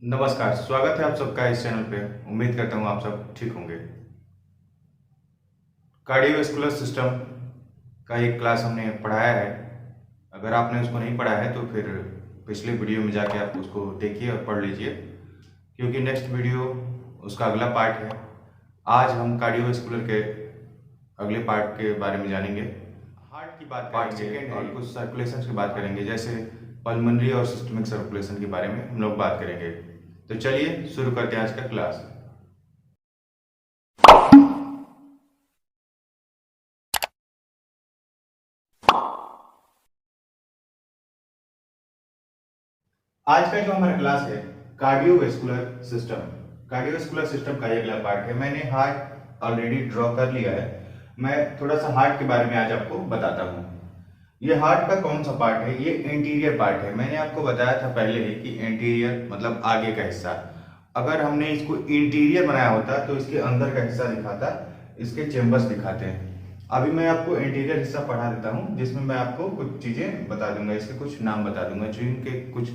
नमस्कार, स्वागत है आप सबका इस चैनल पे। उम्मीद करता हूँ आप सब ठीक होंगे। कार्डियोवैस्कुलर सिस्टम का एक क्लास हमने पढ़ाया है। अगर आपने उसको नहीं पढ़ा है तो फिर पिछले वीडियो में जाके आप उसको देखिए और पढ़ लीजिए, क्योंकि नेक्स्ट वीडियो उसका अगला पार्ट है। आज हम कार्डियोवैस्कुलर के अगले पार्ट के बारे में जानेंगे। हार्ट की बात करेंगे और कुछ सर्कुलेशन की बात करेंगे, जैसे पल्मोनरी और सिस्टमिक सर्कुलेशन के बारे में हम लोग बात करेंगे। तो चलिए शुरू करते हैं आज का क्लास। आज का जो हमारा क्लास है कार्डियोवैस्कुलर सिस्टम। कार्डियोवैस्कुलर सिस्टम का ये अगला पार्ट है। मैंने हार्ट ऑलरेडी ड्रॉ कर लिया है। मैं थोड़ा सा हार्ट के बारे में आज आपको बताता हूँ। ये हार्ट का कौन सा पार्ट है? ये एंटीरियर पार्ट है। मैंने आपको बताया था पहले ही कि एंटीरियर मतलब आगे का हिस्सा। अगर हमने इसको इंटीरियर बनाया होता तो इसके अंदर का हिस्सा दिखाता, इसके चेम्बर्स दिखाते हैं। अभी मैं आपको इंटीरियर हिस्सा पढ़ा देता हूँ, जिसमें मैं आपको कुछ चीजें बता दूंगा, इसके कुछ नाम बता दूंगा, जिनके कुछ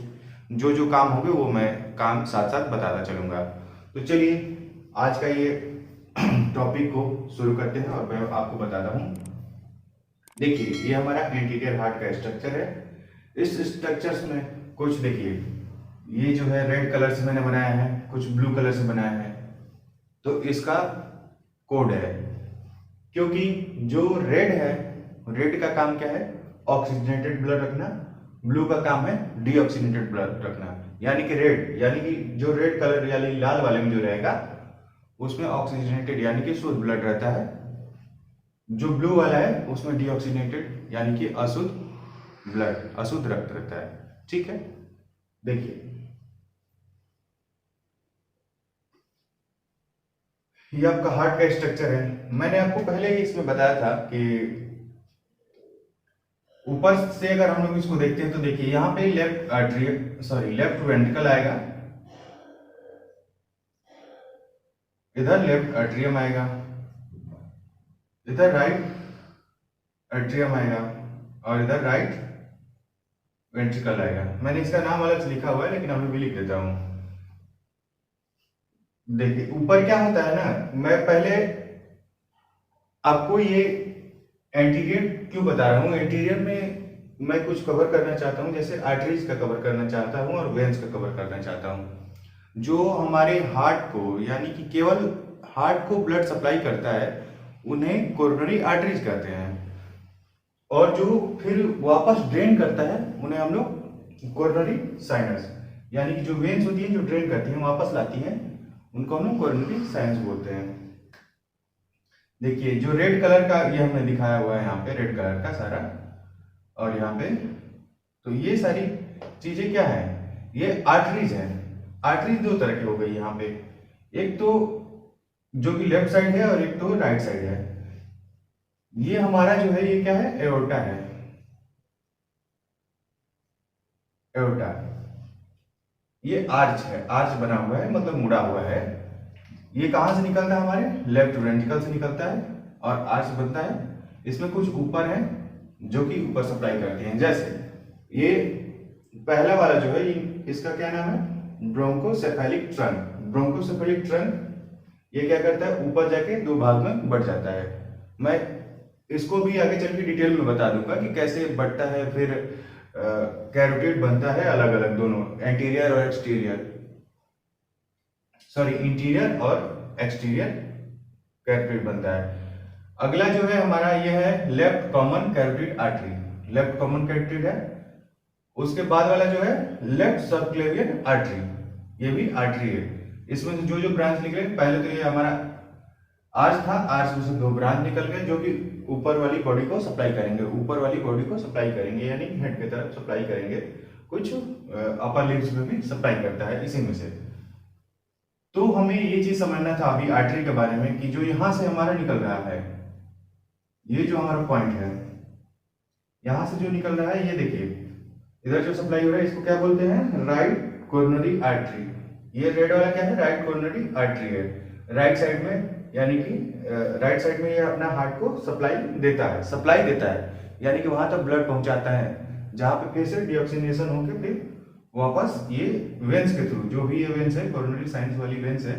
जो काम होंगे वो मैं काम साथ साथ बताता चलूंगा। तो चलिए आज का ये टॉपिक को शुरू करते हैं और मैं आपको बताता हूँ। देखिए ये हमारा एंटीरियर हार्ट का स्ट्रक्चर है। इस स्ट्रक्चर्स में कुछ देखिए, ये जो है रेड कलर से मैंने बनाया है, कुछ ब्लू कलर से बनाया है। तो इसका कोड है, क्योंकि जो रेड है, रेड का काम क्या है? ऑक्सीजनेटेड ब्लड रखना। ब्लू का काम है डीऑक्सीजनेटेड ब्लड रखना। यानी कि रेड, यानी कि जो रेड कलर यानी लाल वाले में जो रहेगा उसमें ऑक्सीजनेटेड यानी कि शुद्ध ब्लड रहता है। जो ब्लू वाला है उसमें डीऑक्सीजनेटेड यानी कि अशुद्ध ब्लड, अशुद्ध रक्त रहता है। ठीक है, देखिए ये आपका हार्ट का स्ट्रक्चर है। मैंने आपको पहले ही इसमें बताया था कि ऊपर से अगर हम लोग इसको देखते हैं तो देखिए यहाँ पे लेफ्ट वेंट्रिकल आएगा, इधर लेफ्ट एट्रियम आएगा, इधर राइट एट्रियम आएगा और इधर राइट वेंट्रिकल आएगा। मैंने इसका नाम अलग से लिखा हुआ है लेकिन अभी भी लिख देता हूं। देखिए ऊपर क्या होता है ना, मैं पहले आपको ये एंटीरियर क्यों बता रहा हूँ। एंटीरियर में मैं कुछ कवर करना चाहता हूँ, जैसे आर्टरीज का कवर करना चाहता हूँ और वेन्स का कवर करना चाहता हूँ, जो हमारे हार्ट को यानी कि केवल हार्ट को ब्लड सप्लाई करता है, उन्हें कोरोनरी आर्टरीज कहते हैं। और जो फिर वापस ड्रेन करता है उन्हें हम लोग कोरोनरी साइनस, यानी कि जो वेन्स होती हैं जो ड्रेन करती हैं वापस लाती हैं, उनको हम लोग कोरोनरी साइनस बोलते हैं। देखिए जो रेड कलर का ये हमने दिखाया हुआ है यहाँ पे, रेड कलर का सारा, और यहाँ पे तो ये सारी चीजें क्या है? ये आर्टरीज है। आर्टरीज दो तरह की हो गई यहाँ पे, एक तो जो कि लेफ्ट साइड है और एक तो राइट साइड है। ये हमारा जो है ये क्या है? एओर्टा है। एओर्टा ये आर्च है, आर्च बना हुआ है मतलब मुड़ा हुआ है। ये कहां से निकलता है? हमारे लेफ्ट वेंट्रिकल से निकलता है और आर्च बनता है। इसमें कुछ ऊपर है जो कि ऊपर सप्लाई करते हैं। जैसे ये पहला वाला जो है ये, इसका क्या नाम है? ब्रोंकोसेफेलिक ट्रंक। ब्रोंकोसेफेलिक ट्रंक ये क्या करता है? ऊपर जाके दो भाग में बढ़ जाता है। मैं इसको भी आगे चल के डिटेल में बता दूंगा कि कैसे बढ़ता है, फिर कैरोटिड बनता है अलग अलग, दोनों एंटीरियर और एक्सटीरियर, सॉरी इंटीरियर और एक्सटीरियर कैरोटिड बनता है। अगला जो है हमारा ये है left common carotid artery. Left common carotid है। उसके बाद वाला जो है लेफ्ट सबक्लेवियन आर्टरी, ये भी आर्टरी है। इसमें से जो जो ब्रांच निकले, पहले तो ये हमारा आर्च था, आर्च में से दो ब्रांच निकल गए जो कि ऊपर वाली बॉडी को सप्लाई करेंगे, ऊपर वाली बॉडी को सप्लाई करेंगे यानी हेड की तरफ सप्लाई करेंगे। कुछ अपर लिम्स में भी सप्लाई करता है इसी में से। तो हमें ये चीज समझना था अभी आर्टरी के बारे में कि जो यहां से हमारा निकल रहा है, ये जो हमारा पॉइंट है, यहां से जो निकल रहा है ये देखिए, इधर जो सप्लाई हो रहा है इसको क्या बोलते हैं? Right coronary artery. ये रेड वाला क्या है? राइट कोरोनरी आर्टरी है। राइट साइड में यानी कि राइट साइड में ये अपना हार्ट को सप्लाई देता है, यानी कि वहां तक ब्लड पहुंचाता है, जहां पे फिर से डीऑक्सीनेशन होकर फिर वापस ये वेंस के थ्रू, जो भी ये वेंस है, कोरोनरी साइंस वाली वेंस है,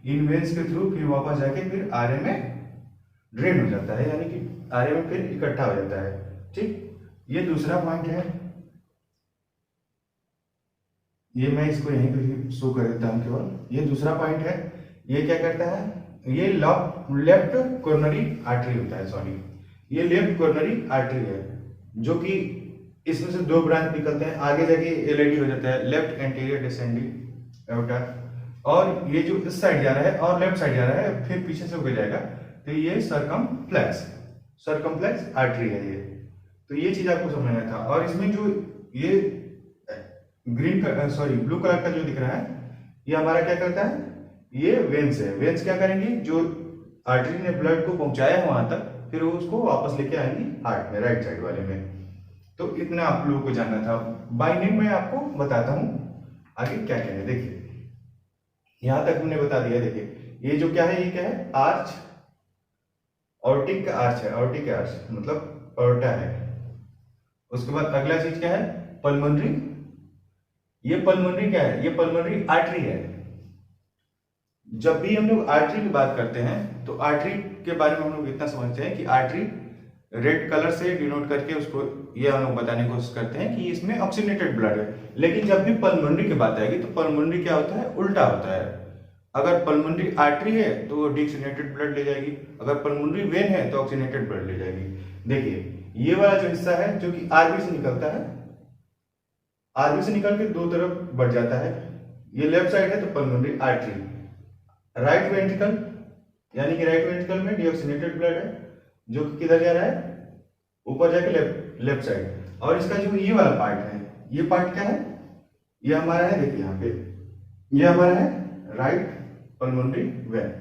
इन वेंस के थ्रू फिर वापस जाके फिर आरए में ड्रेन हो जाता है, यानी कि आरए में फिर इकट्ठा हो जाता है। ठीक, ये दूसरा पॉइंट है। ये मैं इसको यहीं पे शो कर देता हूँ केवल। ये दूसरा पॉइंट है। ये क्या करता है, ये लेफ्ट कोरोनरी आर्टरी होता है, सॉरी, ये लेफ्ट कोरोनरी आर्टरी है, जो कि इसमें से दो ब्रांच निकलते हैं, आगे जाके एलएडी हो जाता है, लेफ्ट एंटीरियर डिसेंडिंग एओर्टा, और ये जो इस साइड जा रहा है और लेफ्ट साइड जा रहा है, फिर पीछे से होकर जाएगा, तो ये सरकमफ्लेक्स आर्टरी है ये। तो ये चीज आपको समझना था। और इसमें जो ये ब्लू कलर का जो दिख रहा है, ये हमारा क्या करता है, ये वेंस है। वेंस क्या करेंगी, जो आर्टरी ने ब्लड को पहुंचाया है वहां तक, फिर वो उसको वापस लेके आएंगी हार्ट में, राइट साइड वाले में। तो इतना आप लोगों को जानना था। बाय नेम मैं आपको बताता हूं आगे क्या क्या है। देखिए यहां तक हमने बता दिया। देखिए ये जो क्या है, ये क्या है, आर्च, ऑर्टिक आर्च है, ऑर्टिक आर्च मतलब ऑर्टा है। उसके बाद अगला चीज क्या है, पल्मोनरी। ये पल्मोनरी क्या है, ये पल्मोनरी आर्टरी है। जब भी हम लोग आर्टरी की बात करते हैं तो आर्टरी के बारे में हम लोग इतना समझते हैं कि आर्टरी रेड कलर से डिनोट करके उसको ये हम लोग बताने की कोशिश करते हैं कि इसमें ऑक्सीनेटेड ब्लड है। लेकिन जब भी पल्मोनरी की बात आएगी तो पल्मोनरी क्या होता है, उल्टा होता है। अगर पल्मोनरी आर्टरी है तो वो डीऑक्सीनेटेड ब्लड ले जाएगी, अगर पल्मोनरी वेन है तो ऑक्सीनेटेड ब्लड ले जाएगी। देखिए ये वाला जो हिस्सा है जो कि आरबी से निकलता है, आरबी से निकल के दो तरफ बढ़ जाता है, ये लेफ्ट साइड है तो पल्मोनरी आर्टरी। राइट वेंट्रिकल, यानी कि राइट वेंट्रिकल में डीऑक्सीनेटेड ब्लड है जो कि किधर जा रहा है, ऊपर जाके लेफ्ट साइड। और इसका जो ये वाला पार्ट है, ये पार्ट क्या है, ये हमारा है, देखिए यहाँ पे ये हमारा है राइट पल्मोनरी वेन।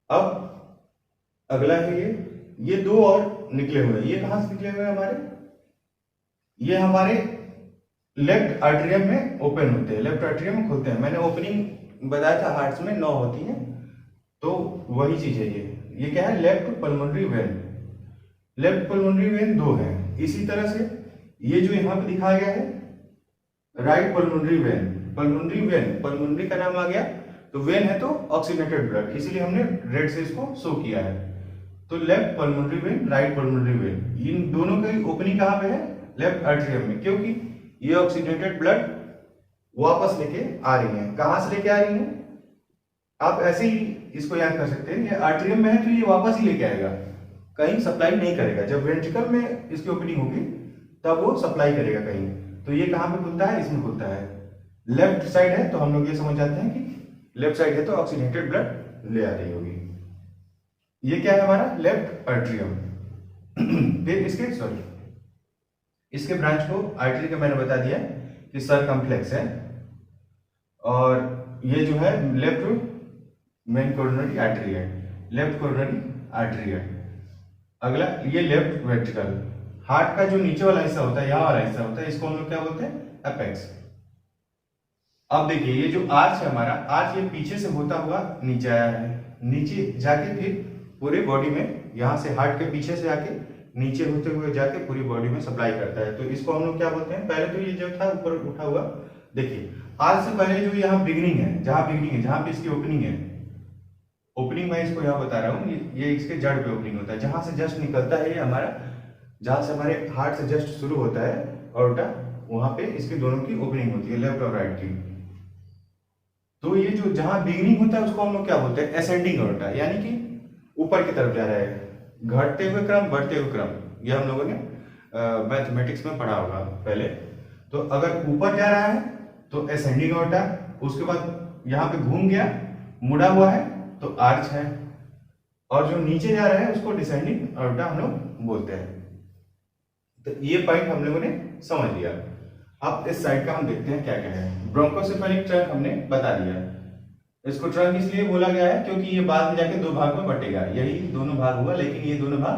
अब अगला है ये दो और निकले हुए, ये कहां से निकले हुए हमारे, ये हमारे लेफ्ट आर्टरियम में ओपन होते हैं, लेफ्ट आर्टरियम में खुलते हैं। मैंने ओपनिंग बताया था हार्ट्स में 9 होती हैं, तो वही चीज है ये क्या है, left pulmonary when. Left pulmonary when 2 है। इसी तरह से ये जो यहाँ पे दिखाया गया है राइट पल्मोनरी वेन, पल्मोनरी का नाम आ गया, तो वेन है तो ऑक्सीनेटेड ब्लड, इसीलिए हमने रेड से इसको शो किया है। तो left pulmonary vein, right pulmonary vein, इन दोनों की ओपनिंग कहाँ पे है, लेफ्ट आर्टरियम में, क्योंकि ये ऑक्सीनेटेड ब्लड वापस लेके आ रही है। कहां से लेके आ रही है, आप ऐसे ही इसको याद कर सकते हैं, ये आर्टरियम में है तो ये वापस ही लेके आएगा, कहीं सप्लाई नहीं करेगा। जब वेंट्रिकल में इसकी ओपनिंग होगी तब वो सप्लाई करेगा कहीं। तो ये कहां पे खुलता है, इसमें खुलता है। लेफ्ट साइड है तो हम लोग ये समझ जाते हैं कि लेफ्ट साइड है तो ऑक्सीनेटेड ब्लड ले आ रही होगी। ये क्या है हमारा लेफ्ट आर्टरियम। फिर इसके ब्रांच को आर्टरी का मैंने बता दिया कि सरकमफ्लेक्स है, और ये जो है लेफ्ट मेन कोरोनरी आर्टरी है, लेफ्ट कोरोनरी आर्टरी है। अगला ये लेफ्ट वेंट्रिकल, हार्ट का जो नीचे वाला हिस्सा होता है, यहाँ वाला हिस्सा होता है, इसको हम लोग क्या बोलते हैं, एपेक्स। अब देखिए ये जो आर्च है हमारा, आर्च ये पीछे से होता हुआ नीचे आया है, नीचे जाके फिर पूरे बॉडी में, यहाँ से हार्ट के पीछे से आके नीचे होते हुए जाके पूरी बॉडी में सप्लाई करता है। तो इसको हम लोग क्या बोलते हैं, पहले तो ये जो था ऊपर उठा हुआ, देखिए आज से पहले जो यहाँ बिगनिंग है, जहाँ पे इसकी ओपनिंग है, ओपनिंग मैं इसको यहाँ बता रहा हूँ, ये इसके जड़ पे ओपनिंग होता है, जहां से जस्ट निकलता है ये हमारा, जहां से हमारे हार्ट से जस्ट शुरू होता है ऑर्टा, वहां पे इसके दोनों की ओपनिंग होती है, लेफ्ट और राइट की। तो ये जो जहां बिगनिंग होता है उसको हम लोग क्या बोलते हैं, असेंडिंग ऑर्टा, यानी कि ऊपर की तरफ जा रहा है, घटते हुए क्रम, बढ़ते हुए क्रम, ये हम लोगों ने मैथमेटिक्स में पढ़ा होगा पहले। तो अगर ऊपर जा रहा है तो असेंडिंग ऑर्टा, उसके बाद यहाँ पे घूम गया, मुड़ा हुआ है तो आर्च है, और जो नीचे जा रहा है उसको डिसेंडिंग ऑर्टा हम लोग बोलते हैं। तो ये पॉइंट हम लोगों ने समझ लिया। अब इस साइड का हम देखते हैं क्या क्या है। ब्रोंकोसेफेलिक ट्रंक हमने बता दिया, इसको ट्रंक इसलिए बोला गया है क्योंकि ये बाद में जाके 2 भाग में बटेगा, यही दोनों भाग हुआ, लेकिन ये दोनों भाग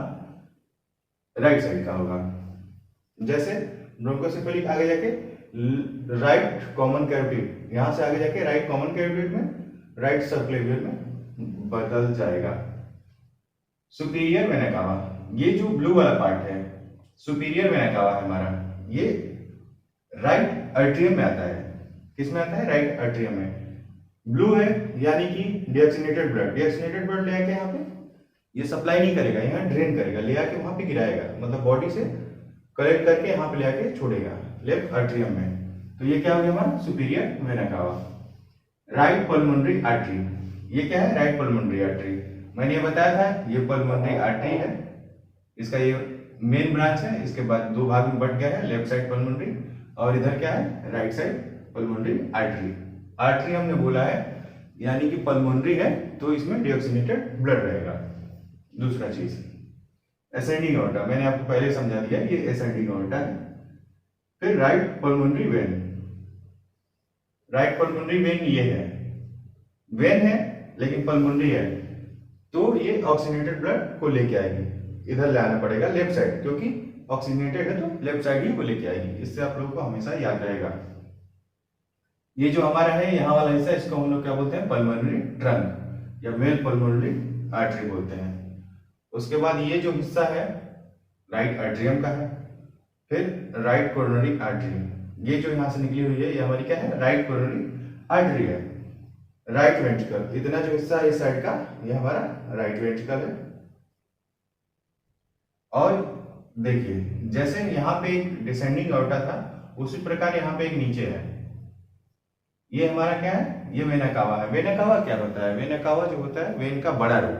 राइट साइड का होगा। जैसे ब्रोंकोसेफेलिक आगे जाके राइट कॉमन कैविटी, यहां से आगे जाके राइट कॉमन कैविटी में राइट सबक्लेवियर में बदल जाएगा। सुपीरियर वेना कावा, ये जो ब्लू वाला पार्ट है, सुपीरियर वेना कावा है हमारा, ये राइट अट्रियम में आता है। किस में आता है? राइट अट्रियम में। ब्लू है यानी कि डीऑक्सीनेटेड ब्लड, डीऑक्सीनेटेड ब्लड ले आके यहाँ पे ये सप्लाई नहीं करेगा, यहाँ ड्रेन करेगा, ले आके वहां पे गिराएगा, मतलब बॉडी से कलेक्ट करके यहाँ पे ले आके छोड़ेगा लेफ्ट अट्रियम में। तो ये क्या हो गया हमारा superior vena cava. Right pulmonary artery, ये क्या है? Right pulmonary artery. मैंने ये बताया था ये पल्मोनरी आर्टरी है, इसका ये मेन ब्रांच है, इसके बाद दो भाग में बट गया है, लेफ्ट साइड पल्मोनरी और इधर क्या है? Right side pulmonary artery. Artery हमने बोला है यानी कि पल्मोनरी है तो इसमें डीऑक्सीनेटेड ब्लड रहेगा। दूसरा चीज एसेंडिंग अॉर्टा, मैंने आपको पहले समझा दिया ये एसेंडिंग अॉर्टा है। फिर right pulmonary vein, right pulmonary when ये है, वेन है लेकिन पल्मोनरी है, तो ये ऑक्सीनेटेड ब्लड को लेके आएगी, इधर ले आना पड़ेगा लेफ्ट साइड, क्योंकि ऑक्सीनेटेड है तो लेफ्ट साइड ही को लेके आएगी। इससे आप लोगों को हमेशा याद रहेगा। ये जो हमारा है यहाँ वाला हिस्सा, इसको हम लोग क्या बोलते हैं? पल्मोनरी ट्रंक या मेल पल्मोनरी आर्टरी बोलते हैं। उसके बाद ये जो हिस्सा है राइट एट्रियम का है। फिर राइट कोरोनरी आर्टरी, ये जो यहाँ से निकली हुई है ये हमारी क्या है? राइट कोरोनरी आर्टरी है। राइट वेंट्रिकल, इतना जो हिस्सा है इस साइड का ये हमारा राइट वेंट्रिकल है। और देखिए जैसे यहाँ पे एक डिसेंडिंग अॉर्टा था उसी प्रकार यहाँ पे एक नीचे है, ये हमारा क्या है? ये वेना कावा है। वेना कावा क्या होता है? वेना कावा जो होता है वेन का बड़ा रूप,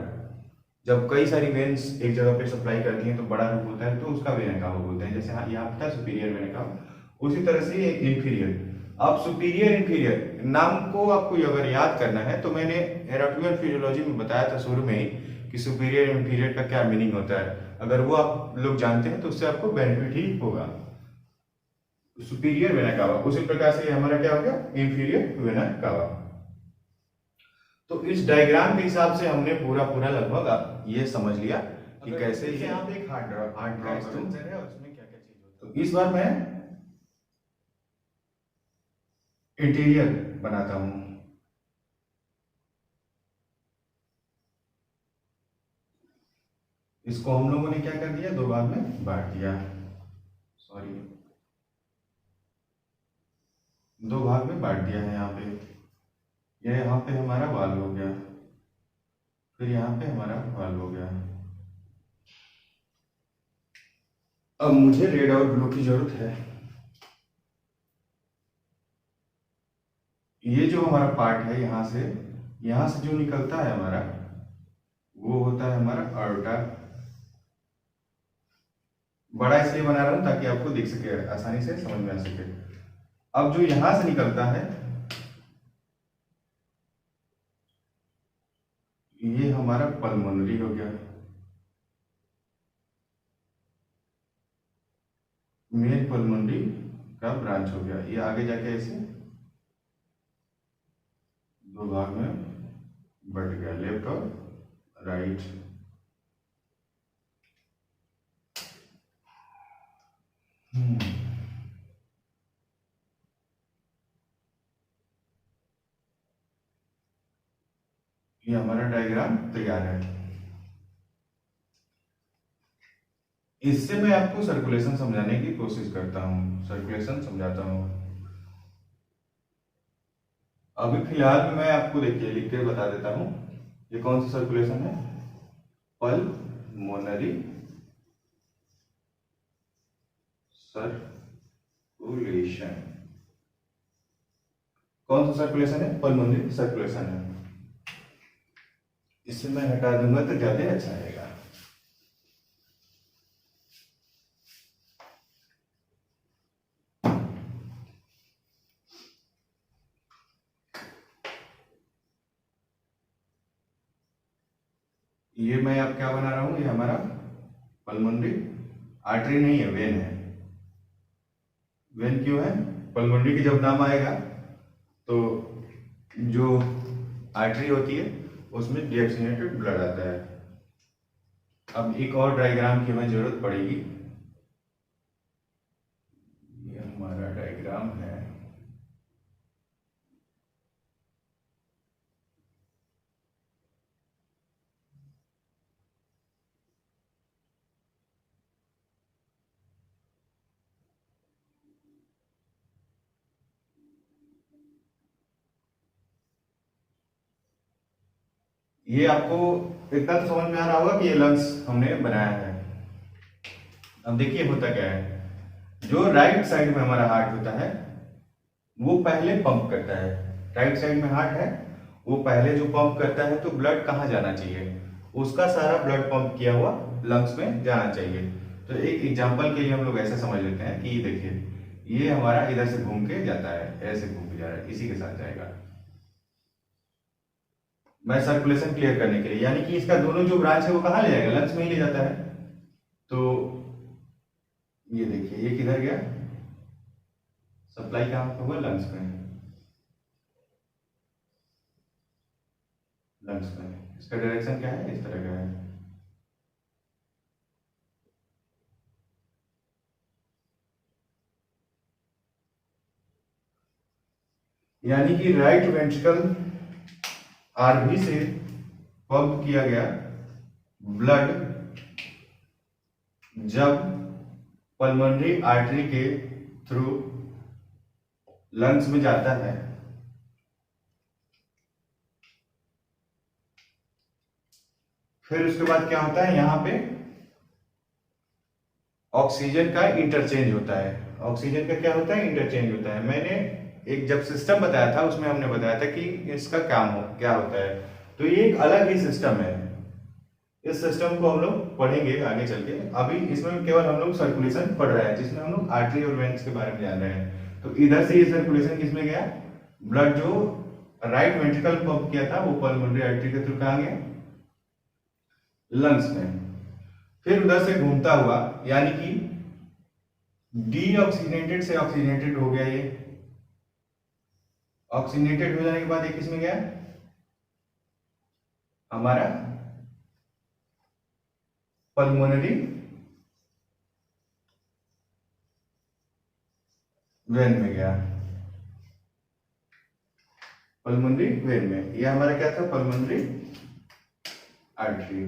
जब कई सारी वेन्स एक जगह पे सप्लाई करती हैं तो बड़ा रूप होता है तो उसका वेना कावा बोलते हैं। जैसे यहाँ पे था सुपीरियर वेना कावा, उसी तरह से ये इंफीरियर। अब सुपीरियर इंफीरियर नाम को आपको अगर याद करना है तो मैंने एनाटॉमी फिजियोलॉजी में बताया था शुरू में ही कि सुपीरियर इंफीरियर का क्या मीनिंग होता है। अगर वो आप लोग जानते हैं तो उससे आपको बेनिफिट ही होगा। सुपीरियर वेना कावा, उसी प्रकार से हमारा क्या हो गया? Inferior vena cava. तो इस डायग्राम के हिसाब से हमने पूरा लगभग ये समझ लिया कि कैसे यहाँ पे एक हार्ट ड्रॉ है उसमें क्या क्या चीज होता है। तो इस बार मैं इंटीरियर बनाता हूं। इसको हम लोगों ने क्या कर दिया? दो भाग में बांट दिया, सॉरी दो भाग में बांट दिया है। यहाँ पे ये यहाँ पे हमारा वाल हो गया, फिर यहाँ पे हमारा वाल हो गया। अब मुझे रेड और ब्लू की जरूरत है। ये जो हमारा पार्ट है यहाँ से जो निकलता है हमारा वो होता है हमारा अorta। बड़ा इसलिए बना रहा हूं ताकि आपको दिख सके, आसानी से समझ में आ सके। अब जो यहां से निकलता है ये हमारा पल्मोनरी हो गया, मेन पल्मोनरी का ब्रांच हो गया। ये आगे जाके ऐसे दो भाग में बढ़ गया, लेफ्ट और राइट। ये हमारा डायग्राम तैयार है। इससे मैं आपको सर्कुलेशन समझाने की कोशिश करता हूँ, सर्कुलेशन समझाता हूँ। अभी फिलहाल में मैं आपको देखिए लिख के बता देता हूँ ये कौन सा सर्कुलेशन है? Pulmonary circulation. कौन सा सर्कुलेशन है? पल्मोनरी सर्कुलेशन है। इससे मैं हटा दूंगा तो ज्यादा अच्छा रहेगा। ये मैं अब क्या बना रहा हूं? ये हमारा पल्मोनरी आर्टरी नहीं है, वेन है। वेन क्यों है? पल्मोनरी की जब नाम आएगा तो जो आर्टरी होती है उसमें डीऑक्सीनेटेड ब्लड आता है। अब एक और डायग्राम की हमें जरूरत पड़ेगी। ये हमारा डायग्राम है। ये आपको इतना तो समझ में आ रहा होगा कि ये लंग्स हमने बनाया है। अब देखिए होता क्या है, जो राइट साइड में हमारा हार्ट होता है वो पहले पंप करता है। राइट साइड में हार्ट है, वो पहले जो पंप करता है, तो ब्लड कहाँ जाना चाहिए, उसका सारा ब्लड पंप किया हुआ लंग्स में जाना चाहिए। तो एक एग्जांपल के लिए हम लोग ऐसे समझ लेते हैं कि देखिए ये हमारा इधर से घूम के जाता है, ऐसे घूम के जा रहा है, इसी के साथ जाएगा। मैं सर्कुलेशन क्लियर करने के लिए, यानी कि इसका दोनों जो ब्रांच है वो कहाँ ले जाएगा, लंग्स में ही ले जाता है। तो ये देखिए ये किधर गया, सप्लाई कहाँ होगा, लंग्स में। लंग्स में इसका डायरेक्शन क्या है, इस तरह का है। यानी कि राइट वेंट्रिकल आरबी से पंप किया गया ब्लड जब पल्मोनरी आर्टरी के थ्रू लंग्स में जाता है, फिर उसके बाद क्या होता है, यहां पे ऑक्सीजन का इंटरचेंज होता है। ऑक्सीजन का क्या होता है, इंटरचेंज होता है। मैंने एक जब सिस्टम बताया था उसमें हमने बताया था कि इसका क्या होता है। तो ये एक अलग ही सिस्टम है, इस सिस्टम को हम लोग पढ़ेंगे आगे चल के। अभी इसमें केवल हम लोग सर्कुलेशन पढ़ रहे हैं, जिसमें हम लोग आर्टरी और वेन्स के बारे में जान रहे हैं। तो इधर से ये सर्कुलेशन किसमें गया, ब्लड जो राइट वेंट्रिकल पंप किया था वो पल्मोनरी आर्टरी के थ्रू कहाँ गया, लंग्स में। फिर उधर से घूमता हुआ, यानी कि डीऑक्सीजनेटेड से ऑक्सीजनेटेड हो गया, ये ऑक्सीजनेटेड हो जाने के बाद ये किसमें गया, हमारा पल्मोनरी वेन में गया। पल्मोनरी वेन में ये हमारा क्या था, पल्मोनरी आर्टरी।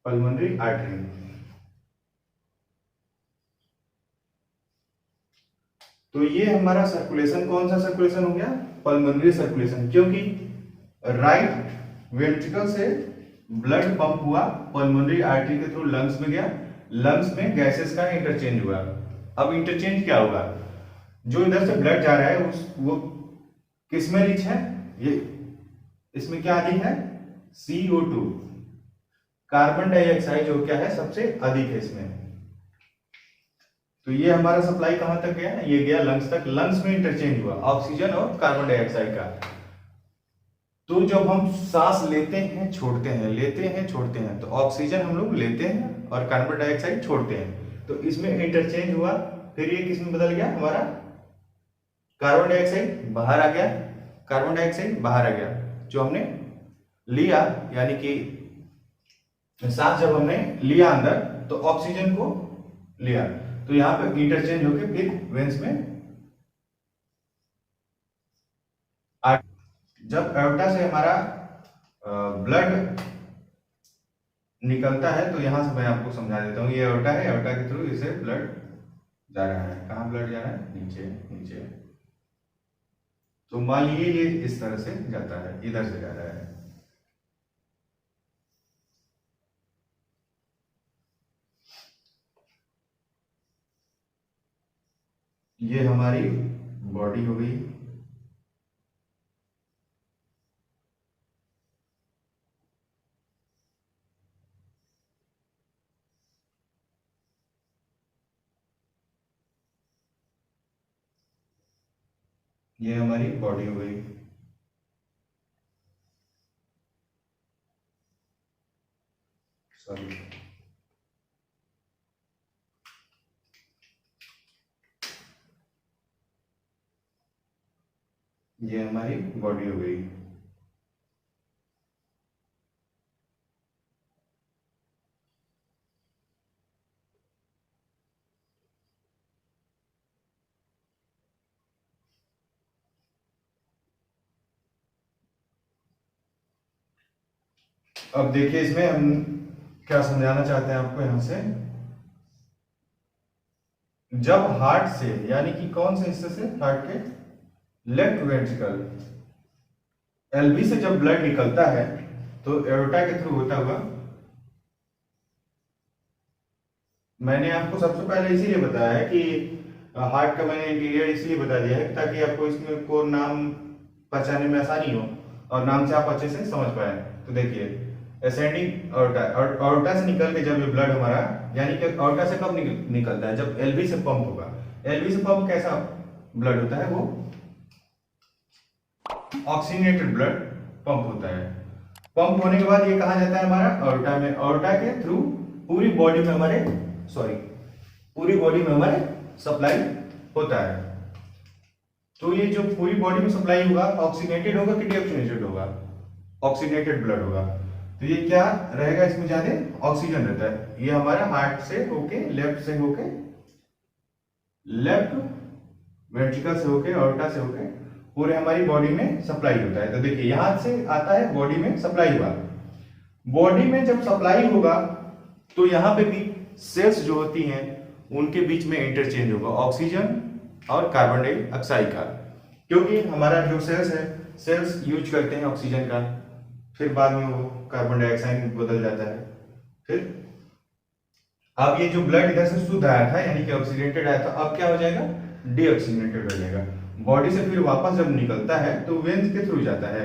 Pulmonary artery. तो ये हमारा सर्कुलेशन कौन सा सर्कुलेशन हो गया, पल्मोनरी सर्कुलेशन, क्योंकि राइट वेंट्रिकल से ब्लड पंप हुआ पल्मोनरी आर्टरी के थ्रू लंग्स में गया, लंग्स में गैसेस का इंटरचेंज हुआ। अब इंटरचेंज क्या होगा, जो इधर से ब्लड जा रहा है वो किस में रिच है, ये इसमें क्या अधिक है, CO2, कार्बन डाइऑक्साइड जो क्या है सबसे अधिक है इसमें। तो ये हमारा सप्लाई कहां तक गया, ये गया लंग्स तक। लंग्स में इंटरचेंज हुआ ऑक्सीजन और कार्बन डाइऑक्साइड का। तो जब हम सांस लेते हैं छोड़ते हैं, लेते हैं छोड़ते हैं, तो ऑक्सीजन हम लोग लेते हैं और कार्बन डाइऑक्साइड छोड़ते हैं, तो इसमें इंटरचेंज हुआ। फिर ये किसमें बदल गया, हमारा कार्बन डाइऑक्साइड बाहर आ गया, कार्बन डाइऑक्साइड बाहर आ गया जो हमने लिया, यानी कि सांस जब हमने लिया अंदर तो ऑक्सीजन को लिया, तो यहां पे इंटरचेंज होकर फिर वेंस में जब एओर्टा से हमारा ब्लड निकलता है, तो यहां से मैं आपको समझा देता हूँ। ये एओर्टा है, एओर्टा के थ्रू इसे ब्लड जा रहा है, कहाँ ब्लड जा रहा है, नीचे नीचे। तो मान लीजिए ये इस तरह से जाता है, इधर से जा रहा है। ये हमारी बॉडी हो गई। ये हमारी बॉडी हो गई। सॉरी, ये हमारी बॉडी हो गई। अब देखिए इसमें हम क्या समझाना चाहते हैं आपको यहां से, जब हार्ट से, यानी कि कौन से हिस्से से, हार्ट के लेफ्ट वेंट्रिकल एलवी से जब ब्लड निकलता है तो एओर्टा के थ्रू होता हुआ, मैंने आपको सबसे पहले इसीलिए बताया है कि हार्ट का मैंने इंटीरियर इसलिए बता दिया है ताकि आपको इसमें को नाम पहचानने में आसानी हो और नाम से आप अच्छे से समझ पाए। तो देखिए, असेंडिंग ऑर्टा, ऑर्टा से निकल के जब ये ब्लड हमारा, यानी कि ऑर्टा से कब निकलता है, जब एलवी से पंप होगा। एलवी से पंप कैसा ब्लड होता है, वो ऑक्सीजनेटेड ब्लड पंप होता है। पंप होने के बाद ये कहा जाता है हमारा ऑर्टा में, ऑर्टा के थ्रू पूरी बॉडी में हमारे सप्लाई होता है। तो ये जो पूरी बॉडी में सप्लाई होगा, ऑक्सीजनेटेड होगा कि डीऑक्सीजनेटेड होगा, ऑक्सीजनेटेड ब्लड होगा। तो ये क्या रहेगा, इसमें ज्यादा ऑक्सीजन रहता है। ये हमारा हार्ट से होके, लेफ्ट वेंट्रिकल से होके, ऑर्टा से होके पूरे हमारी बॉडी में सप्लाई होता है। तो देखिए, यहां से आता है, बॉडी में सप्लाई हुआ। बॉडी में जब सप्लाई होगा तो यहाँ पे भी सेल्स जो होती हैं उनके बीच में इंटरचेंज होगा ऑक्सीजन और कार्बन डाइऑक्साइड का, क्योंकि हमारा जो सेल्स है, सेल्स यूज करते हैं ऑक्सीजन का, फिर बाद में वो कार्बन डाइऑक्साइड में बदल जाता है। फिर अब ये जो ब्लड इधर से शुद्ध आया था, यानी कि ऑक्सीजनेटेड आया था, अब क्या हो जाएगा, डीऑक्सीजनेटेड हो जाएगा। बॉडी से फिर वापस जब निकलता है तो वेन्स के थ्रू जाता है,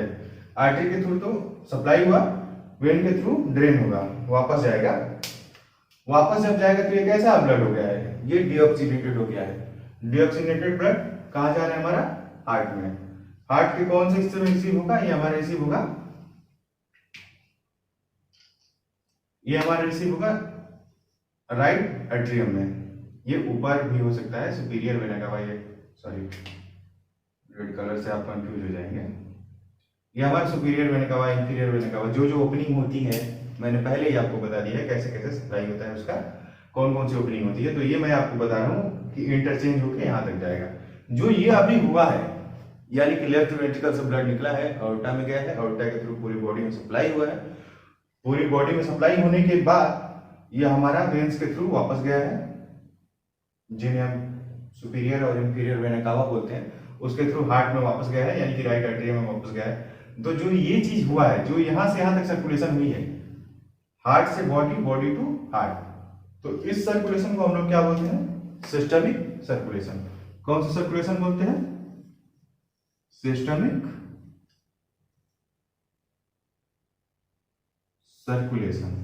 आर्टरी के थ्रू तो सप्लाई हुआ, वेन के थ्रू ड्रेन होगा, वापस जाएगा। वापस जब जाएगा तो ये कैसा ब्लड हो गया है, ये डीऑक्सीनेटेड हो गया है। डीऑक्सीनेटेड ब्लड कहाँ जा रहा है, हमारा हार्ट में। हार्ट के कौन से हिस्से में रिसीव होगा, ये हमारा रिसीव होगा, ये हमारा रिसीव होगा राइट एट्रियम में। ये ऊपर भी हो सकता है, सुपीरियर वेना कावा, ये सॉरी रेड कलर से आप कंफ्यूज हो जाएंगे। ये हमारा superior vena cava, inferior vena cava, जो ओपनिंग होती है मैंने पहले ही आपको बता दिया है कैसे कैसे सप्लाई होता है, उसका कौन कौन सी ओपनिंग होती है। तो ये मैं आपको बता रहा हूँ कि इंटरचेंज होकर यहाँ तक जाएगा। जो ये अभी हुआ है, यानी कि लेफ्ट वेंट्रिकल से ब्लड निकला है, ऑर्टा में गया है, ऑर्टा के थ्रू पूरी बॉडी में सप्लाई हुआ है। पूरी बॉडी में सप्लाई होने के बाद ये हमारा वेन्स के थ्रू वापस गया है, जिन्हें हम सुपीरियर और इंफीरियर वेना कावा बोलते हैं, उसके थ्रू हार्ट में वापस गया है, यानी कि राइट एट्रियम में वापस गया है। तो जो ये चीज हुआ है, जो यहाँ से यहाँ तक सर्कुलेशन हुई है, हार्ट से बॉडी, बॉडी टू हार्ट, तो इस सर्कुलेशन को हम लोग क्या बोलते हैं, सिस्टमिक सर्कुलेशन। कौन सा सर्कुलेशन बोलते हैं, सिस्टमिक सर्कुलेशन।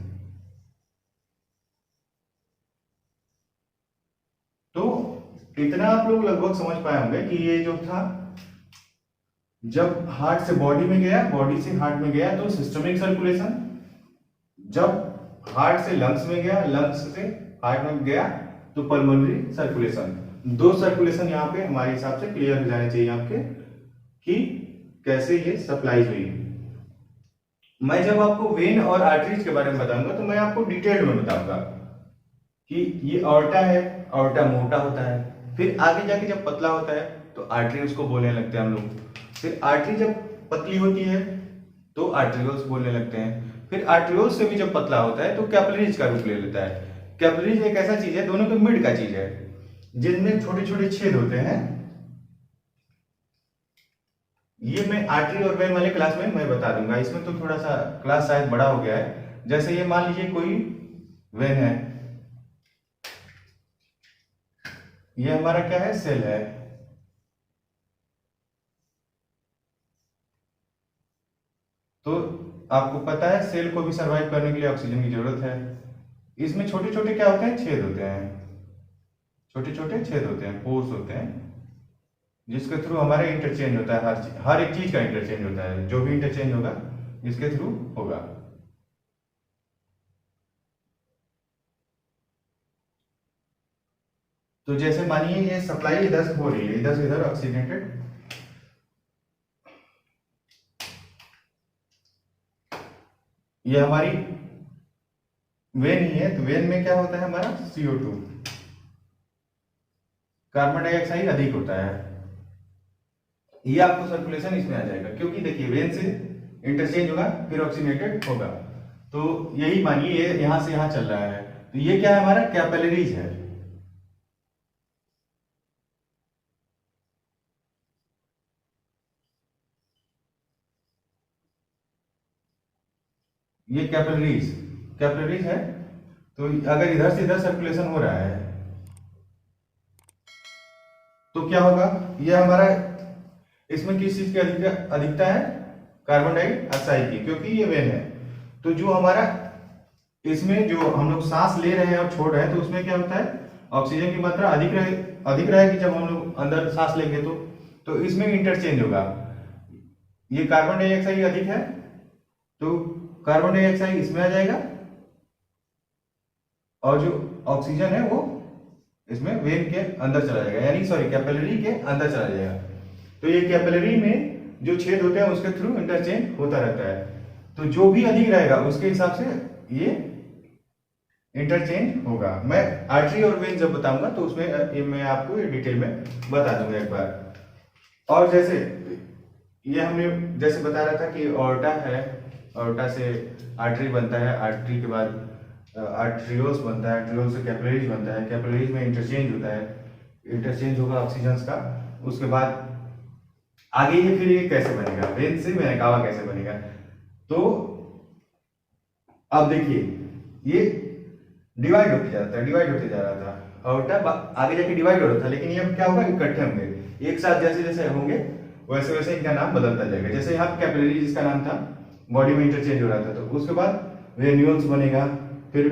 तो इतना आप लोग लगभग समझ पाए होंगे कि ये जो था, जब हार्ट से बॉडी में गया, बॉडी से हार्ट में गया तो सिस्टमिक सर्कुलेशन, जब हार्ट से लंग्स में गया, लंग्स से हार्ट में गया तो पल्मोनरी सर्कुलेशन। दो सर्कुलेशन यहाँ पे हमारे हिसाब से क्लियर हो जाने चाहिए आपके कि कैसे ये सप्लाई हुई। मैं जब आपको वेन और आर्टरीज के बारे में बताऊंगा तो मैं आपको डिटेल में बताऊंगा कि ये ऑर्टा है, ऑर्टा मोटा होता है, फिर आगे जाके जब पतला होता है तो आर्टरी उसको बोलने लगते हैं हम लोग। फिर आर्टरी जब पतली होती है तो आर्टरियोल्स बोलने लगते हैं। फिर आर्टरियोल्स से भी जब पतला होता है तो कैपिलरीज का रूप ले लेता है। कैपिलरीज एक ऐसा चीज है, दोनों के मिड का चीज है, जिनमें छोटे छोटे छेद होते हैं। ये मैं आर्टरी और वेन वाले क्लास में मैं बता दूंगा, इसमें तो थोड़ा सा क्लास शायद बड़ा हो गया है। जैसे ये मान लीजिए कोई वेन है, ये हमारा क्या है, सेल है। तो आपको पता है सेल को भी सरवाइव करने के लिए ऑक्सीजन की जरूरत है। इसमें छोटे छोटे क्या होते हैं, छेद होते हैं, छोटे छोटे छेद होते हैं, पोर्स होते हैं, जिसके थ्रू हमारे इंटरचेंज होता है। हर एक चीज का इंटरचेंज होता है, जो भी इंटरचेंज होगा इसके थ्रू होगा। तो जैसे मानिए ये सप्लाई इधर से हो रही है, इधर से इधर ऑक्सीजनेटेड, ये हमारी वेन ही है। तो वेन में क्या होता है हमारा, CO2, कार्बन डाइऑक्साइड अधिक होता है। ये आपको सर्कुलेशन इसमें आ जाएगा, क्योंकि देखिए वेन से इंटरचेंज होगा फिर ऑक्सीजनेटेड होगा। तो यही मानिए ये यहां से यहां चल रहा है, तो ये क्या है हमारा, कैपिलरीज है। ये कैपिलरीज है। तो अगर इधर से इधर सर्कुलेशन हो रहा है तो क्या होगा, ये हमारा इसमें किस चीज की अधिकता है, कार्बन डाइऑक्साइड की, क्योंकि ये वेन है। तो जो हमारा इसमें जो हम लोग सांस ले रहे हैं और छोड़ रहे हैं, तो उसमें क्या होता है, ऑक्सीजन की मात्रा अधिक रहेगी जब हम लोग अंदर सांस लेंगे तो इसमें इंटरचेंज होगा। ये कार्बन डाइऑक्साइड अधिक है तो कार्बन डाइऑक्साइड इसमें आ जाएगा और जो ऑक्सीजन है वो इसमें वेन के अंदर चला जाएगा, यानी सॉरी कैपिलरी के अंदर चला जाएगा। तो ये कैपिलरी में जो छेद होते हैं उसके थ्रू इंटरचेंज होता रहता है। तो जो भी अधिक रहेगा उसके हिसाब से ये इंटरचेंज होगा। मैं आर्टरी और वेन जब बताऊंगा तो उसमें मैं आपको ये डिटेल में बता दूंगा एक बार। और जैसे ये हमने जैसे बता रहा था कि ऑर्टा है, ऑर्टा से आर्टरी बनता है, आर्टरी के बाद आर्टरियोल्स बनता है, आर्टरियोल से कैपिलरीज बनता है, कैपिलरीज में इंटरचेंज होता है, इंटरचेंज होगा ऑक्सीजन का। उसके बाद आगे ये फिर ये कैसे बनेगा, वेन से वेना कावा कैसे बनेगा। तो अब देखिए ये डिवाइड होते जा रहा था, ऑर्टा आगे जाके डिवाइड हो रहा था, लेकिन ये क्या होगा, इकट्ठे होंगे एक साथ, जैसे जैसे होंगे वैसे वैसे इनका नाम बदलता जाएगा। जैसे यहाँ कैपिलरी जिसका नाम था बॉडी में इंटरचेंज हो रहा था, तो उसके बाद वेन्यूल्स बनेगा, फिर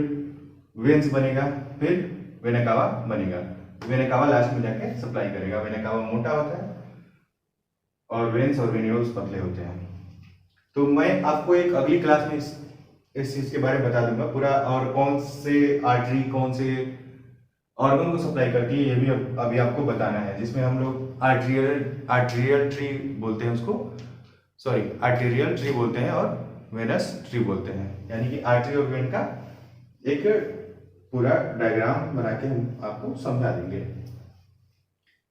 वेन्स बनेगा, फिर वेना कावा बनेगा। वेना कावा लास्ट में जाके सप्लाई करेगा। वेना कावा मोटा होता है और वेन्स और वेन्यूल्स पतले होते हैं। तो मैं आपको एक अगली क्लास में इस चीज के बारे में बता दूंगा पूरा, और कौन से आर्टरी कौन से ऑर्गन को सप्लाई करती है ये भी अभी आपको बताना है, जिसमें हम लोग आर्टेरियल ट्री बोलते हैं उसको, सॉरी आर्टेरियल ट्री बोलते हैं और वेनस ट्री बोलते हैं। यानी कि आर्टरी और वेन का एक पूरा डायग्राम बना के हम आपको समझा देंगे।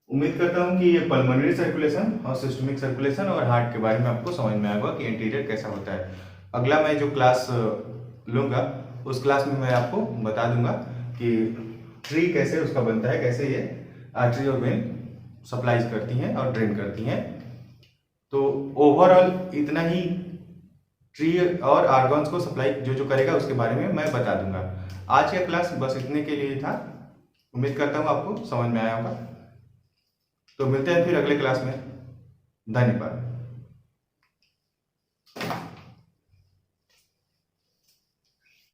उम्मीद करता हूं कि ये पल्मोनरी सर्कुलेशन और सिस्टमिक सर्कुलेशन और हार्ट के बारे में आपको समझ में आएगा कि इंटीरियर कैसा होता है। अगला मैं जो क्लास लूंगा उस क्लास में मैं आपको बता दूंगा कि ट्री कैसे उसका बनता है, कैसे ये आर्टरी और वेन सप्लाईज करती हैं और ड्रेन करती हैं। तो ओवरऑल इतना ही ट्री और आर्गन्स को सप्लाई जो करेगा उसके बारे में मैं बता दूंगा। आज का क्लास बस इतने के लिए था। उम्मीद करता हूँ आपको समझ में आया होगा। तो मिलते हैं फिर अगले क्लास में। धन्यवाद।